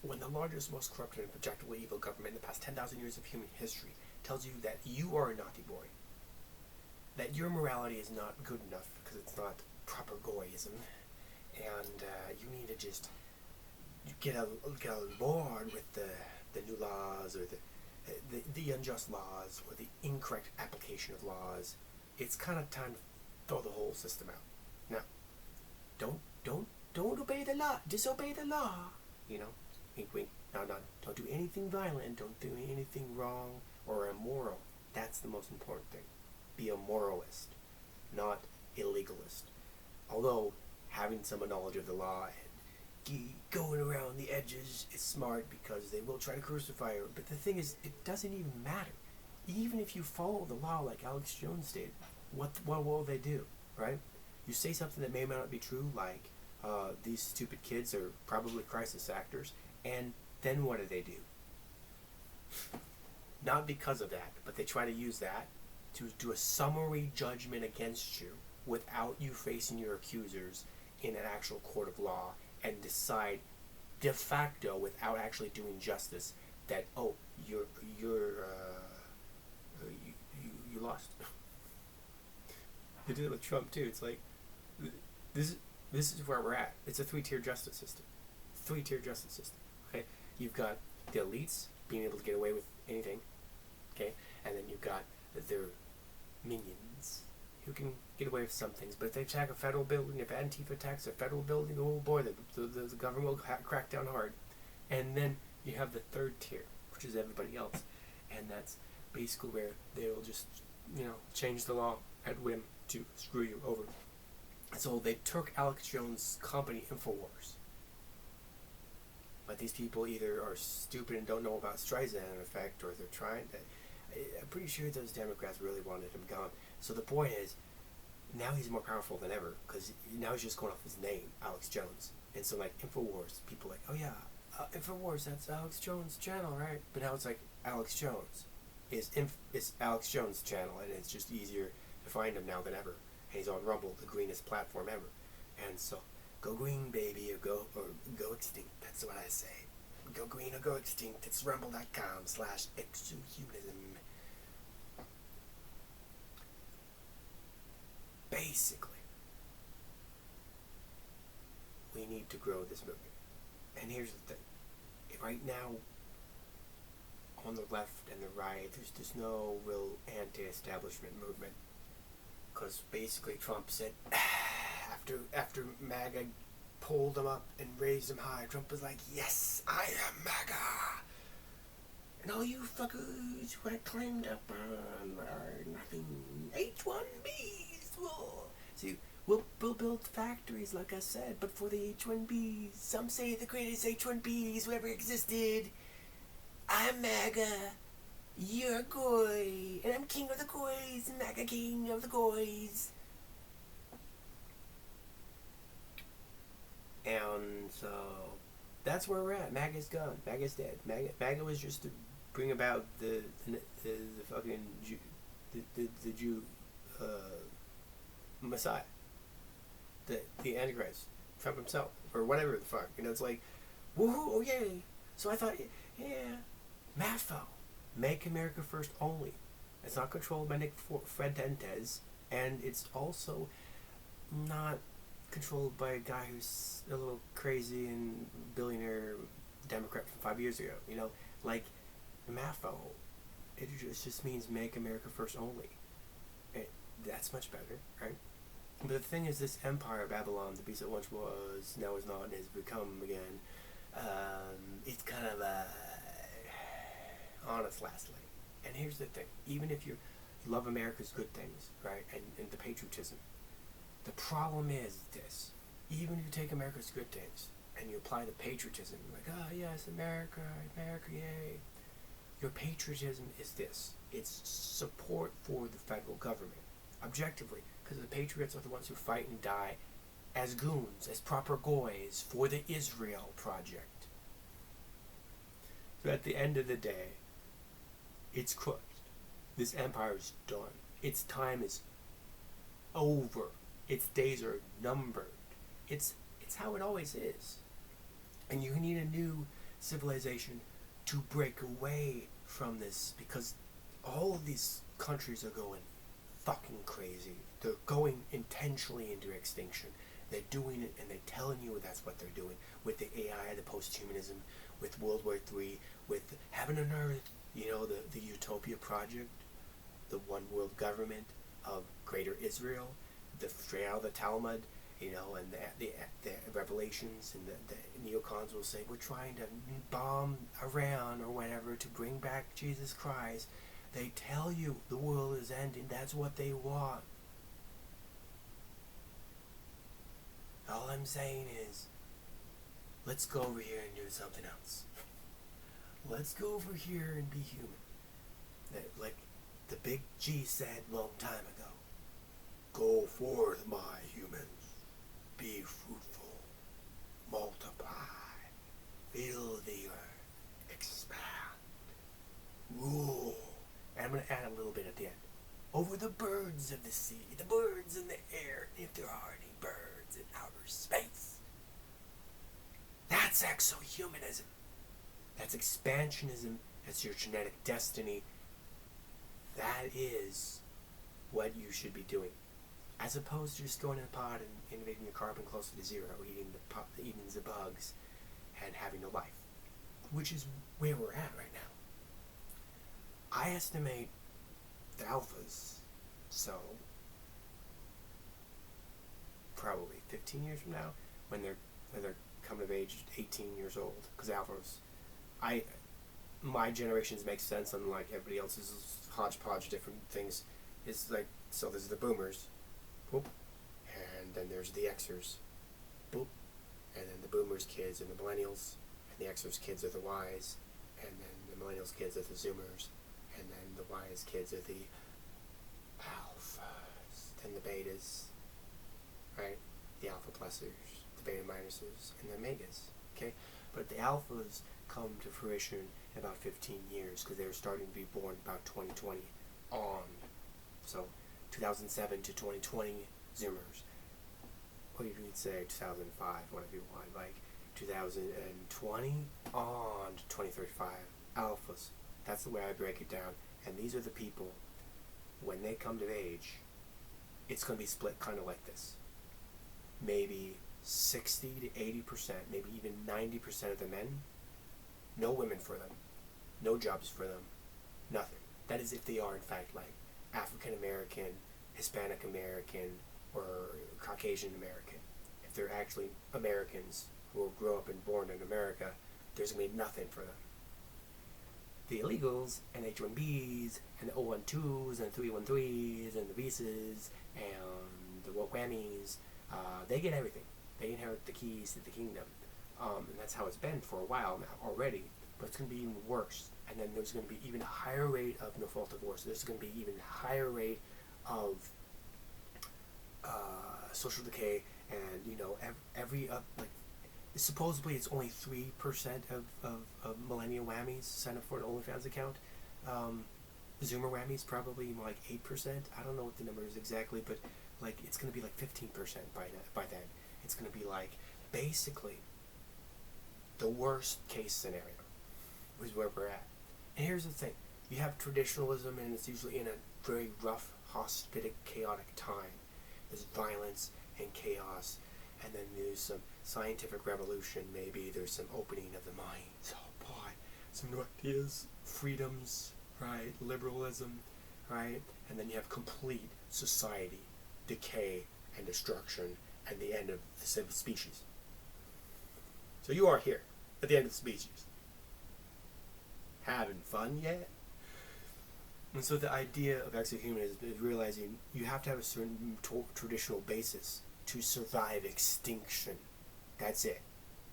when the largest, most corrupt and objectively evil government in the past 10,000 years of human history tells you that you are a naughty boy, that your morality is not good enough because it's not proper goyism, and you need to just get on board with the new laws, or the unjust laws, or the incorrect application of laws. It's kind of time to throw the whole system out. Now, don't obey the law. Disobey the law. You know, wink, wink. No, don't do anything violent. Don't do anything wrong or immoral. That's the most important thing. Be a moralist, not a legalist. Although having some knowledge of the law and going around the edges is smart, because they will try to crucify her. But the thing is, it doesn't even matter. Even if you follow the law like Alex Jones did, what will they do, right? You say something that may or may not be true, like these stupid kids are probably crisis actors, and then what do? Not because of that, but they try to use that to do a summary judgment against you without you facing your accusers in an actual court of law, and decide de facto, without actually doing justice, that you lost. They did it with Trump too. It's like this is where we're at. It's a three-tier justice system. Okay, you've got the elites being able to get away with anything. Okay, and then you've got their minions who can get away with some things. But if they attack a federal building, if Antifa attacks a federal building, oh boy, the government will crack down hard. And then you have the third tier, which is everybody else, and that's basically where they'll just change the law at whim to screw you over. So they took Alex Jones' company, InfoWars. But these people either are stupid and don't know about Streisand effect, or they're trying to. I'm pretty sure those Democrats really wanted him gone. So the point is, now he's more powerful than ever, because now he's just going off his name, Alex Jones. And so like InfoWars, people are like, oh yeah, InfoWars, that's Alex Jones' channel, right? But now it's like Alex Jones is Alex Jones' channel, and it's just easier to find him now than ever. And he's on Rumble, the greenest platform ever. And so, go green, baby, or go extinct. That's what I say. Go green or go extinct. It's rumble.com/EXOHUMANISM. Basically, we need to grow this movement. And here's the thing. Right now, on the left and the right, there's no real anti-establishment movement. Because basically Trump said, after MAGA pulled him up and raised him high, Trump was like, yes, I am MAGA. And all you fuckers who had climbed up on are nothing. H-1Bs will... See, we'll build factories, like I said, but for the H-1Bs. Some say the greatest H-1Bs who ever existed. I'm MAGA. You're a goy, and I'm king of the goys, MAGA king of the goys. And so that's where we're at. MAGA's gone. MAGA's dead. MAGA was just to bring about the fucking Jew Messiah, the Antichrist, Trump himself, or whatever the fuck. It's like, woohoo, oh yay. So I thought, yeah, MAFO. Make America First only. It's not controlled by Nick Fuentes, and it's also not controlled by a guy who's a little crazy and billionaire Democrat from 5 years ago. Like MAFO, it just means Make America First only. That's much better, right? But the thing is, this empire, Babylon, the beast that once was, now is not, and has become again, it's kind of honest lastly. And here's the thing, even if you love America's good things, right, and the patriotism, the problem is this: even if you take America's good things and you apply the patriotism, like, yes, America, yay, your patriotism is this: it's support for the federal government, objectively, because the patriots are the ones who fight and die as goons, as proper goys for the Israel project. So at the end of the day, it's cooked. This empire is done. Its time is over. Its days are numbered. It's how it always is. And you need a new civilization to break away from this, because all of these countries are going fucking crazy. They're going intentionally into extinction. They're doing it, and they're telling you that's what they're doing with the AI, the post-humanism, with World War III, with Heaven and Earth, the Utopia Project, the one world government of Greater Israel, the straight out of the Talmud, and the Revelations, and the neocons will say, we're trying to bomb Iran or whatever to bring back Jesus Christ. They tell you the world is ending. That's what they want. All I'm saying is, let's go over here and do something else. Let's go over here and be human. Like the big G said a long time ago. Go forth, my humans. Be fruitful. Multiply. Fill the earth. Expand. Rule. And I'm going to add a little bit at the end. Over the birds of the sea, the birds in the air, if there are any birds in outer space. That's exohumanism. That's expansionism. That's your genetic destiny. That is what you should be doing. As opposed to just going in a pod and innovating your carbon closer to zero, eating the bugs, and having no life. Which is where we're at right now. I estimate the alphas, so probably 15 years from now, when they're coming of age, 18 years old, because alphas, my generations make sense, unlike everybody else's hodgepodge different things. It's like, so there's the boomers, boop, and then there's the Xers, boop, and then the boomers kids and the millennials, and the Xers kids are the Ys, and then the millennials kids are the Zoomers, and then the Ys kids are the alphas, then the betas, right? The alpha plusers, the beta minuses, and the megas, okay? But the alphas come to fruition in about 15 years, because they're starting to be born about 2020 on. So 2007 to 2020 Zoomers. Or you could say 2005, whatever you want, like 2020 on to 2035 alphas. That's the way I break it down. And these are the people, when they come to age, it's going to be split kind of like this. Maybe 60 to 80%, maybe even 90% of the men, no women for them, no jobs for them, nothing. That is if they are in fact like African American, Hispanic American, or Caucasian American. If they're actually Americans who will grow up and born in America, there's going to be nothing for them. The illegals and H-1Bs and the O-12s and 313s and the visas and the whammies, they get everything. They inherit the keys to the kingdom. And that's how it's been for a while now already, but it's going to be even worse. And then there's going to be even a higher rate of no-fault divorce. There's going to be even a higher rate of social decay, and like, supposedly it's only 3% of millennial whammies sign up for an OnlyFans account. Zoomer whammies probably more like 8%. I don't know what the number is exactly, but like it's going to be like 15% by then. It's going to be like basically the worst case scenario is where we're at. And here's the thing: you have traditionalism, and it's usually in a very rough, hospitic, chaotic time. There's violence and chaos, and then there's some scientific revolution. Maybe there's some opening of the minds. Oh boy, some new ideas, freedoms, right? Liberalism, right? And then you have complete society decay and destruction, and the end of the species. So you are here at the end of the species. Having fun yet? And so the idea of exohumanism is realizing you have to have a certain traditional basis to survive extinction. That's it.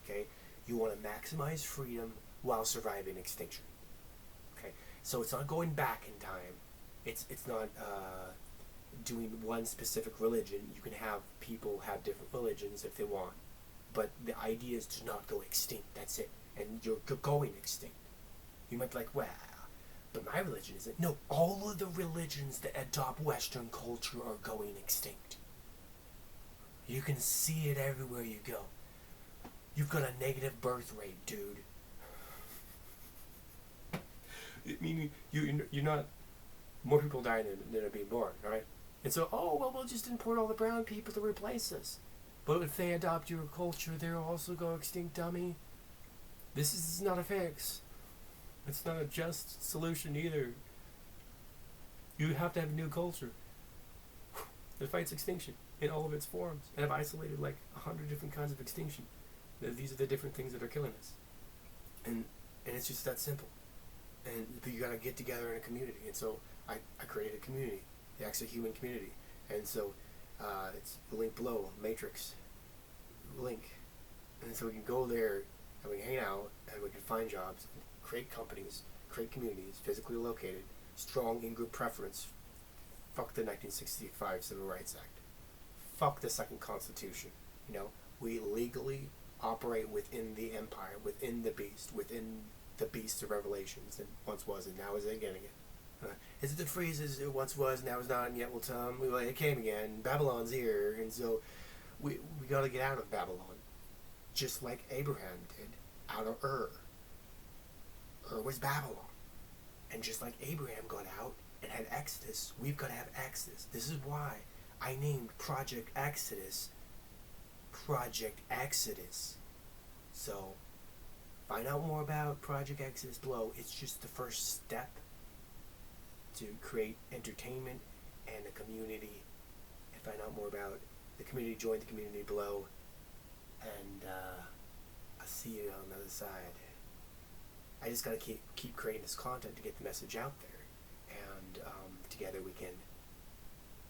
Okay? You want to maximize freedom while surviving extinction. Okay? So it's not going back in time. It's not doing one specific religion. You can have people have different religions if they want. But the idea is to not go extinct. That's it. And you're going extinct. You might be like, well, but my religion isn't. No, all of the religions that adopt Western culture are going extinct. You can see it everywhere you go. You've got a negative birth rate, dude. Meaning you're not, more people dying than are being born, all right? And so, oh, well, we'll just import all the brown people to replace us. But if they adopt your culture, they'll also go extinct, dummy. This is not a fix. It's not a just solution either. You have to have a new culture that fights extinction in all of its forms. And I've isolated like 100 different kinds of extinction. These are the different things that are killing us. And it's just that simple. But you gotta get together in a community. And so I created a community, the EXOHUMAN community. And so it's the link below, matrix link. And so we can go there and we can hang out and we can find jobs, and create companies, create communities, physically located, strong in-group preference. Fuck the 1965 Civil Rights Act. Fuck the second Constitution. You know, we legally operate within the empire, within the beast of Revelations that once was and now is again. Is it the freeze as it once was, now is not, and yet will come? It came again. Babylon's here, and so we got to get out of Babylon, just like Abraham did out of Ur. Ur was Babylon, and just like Abraham got out and had Exodus, we've got to have Exodus. This is why I named Project Exodus Project Exodus. So find out more about Project Exodus below. It's just the first step to create entertainment and a community, and find out more about the community. Join the community below, and I'll see you on the other side. I just gotta keep creating this content to get the message out there, and together we can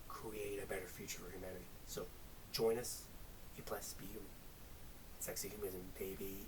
create a better future for humanity. So join us, eplus, be human. It's EXOHUMANISM, baby.